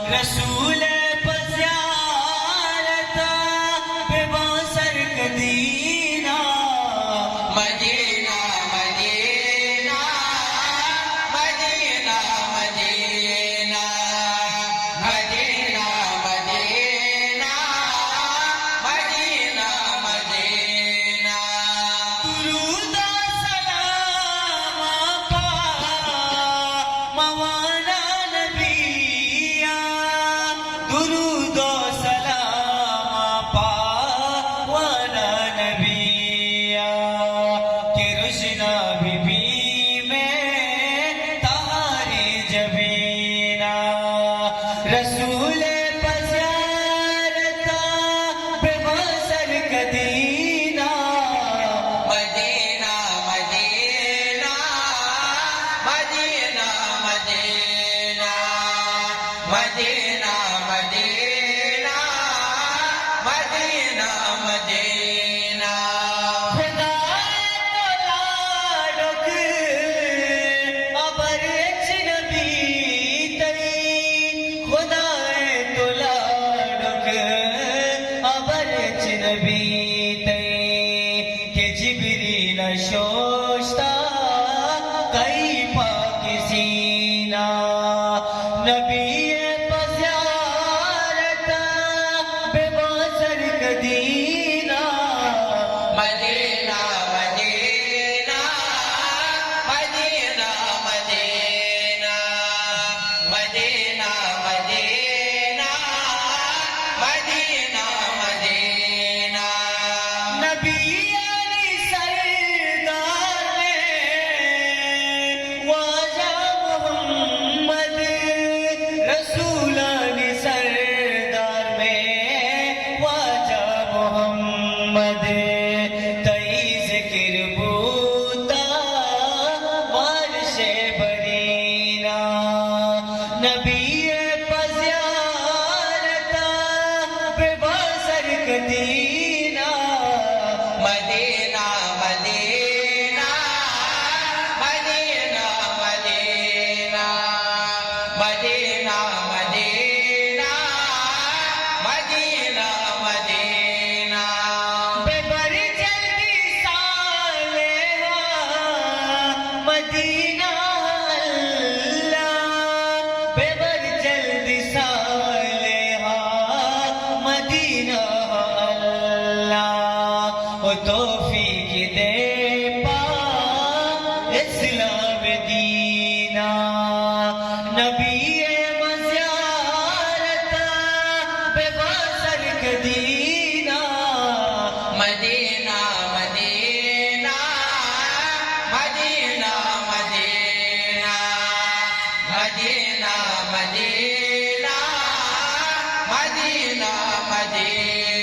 رسول پزیارتا بے باسر کدینہ مدینہ مدینہ مدینہ مدینہ مدینہ مدینہ مدینہ مدینہ درود و سلام پا موانا نبیا درود و سلام پا وانا نبیا کہ روشنا بی میں تہاری جبینہ رسول پزیارتا بے باسر کدینہ مدینہ مدینہ مدینہ مدینہ مدینہ مدینہ مدینہ مدینہ خدا تولا ڈک ابر اچ نبی تئی خدا تولا ڈک ابر اچ نبی تئی کہ جبریل شوشتا کئی پاک سینہ نبی پزیارتا بے باسر کدینہ مدینہ مدینہ مدینہ مدینہ مدینہ مدینہ مدینہ مدینہ نبی علی سردار میں واجہ محمد رسول علی سردار میں واجہ محمد تئی ذکر بوتا بارش برینہ نبی پزیارتا بے باسر کدینہ مدینہ مدینہ مدینہ مدینہ مدینہ مدینہ مدینہ مدینہ بے بر جلدی صالحہ مدینہ اللہ بے بر جلدی صالحہ مدینہ اللہ وہ توفیق دے پا اسلام دینہ نبی مزیارتا بے باسر کدینہ مدینہ مدینہ مدینہ مدینہ مدینہ مدینہ مدینہ مدینہ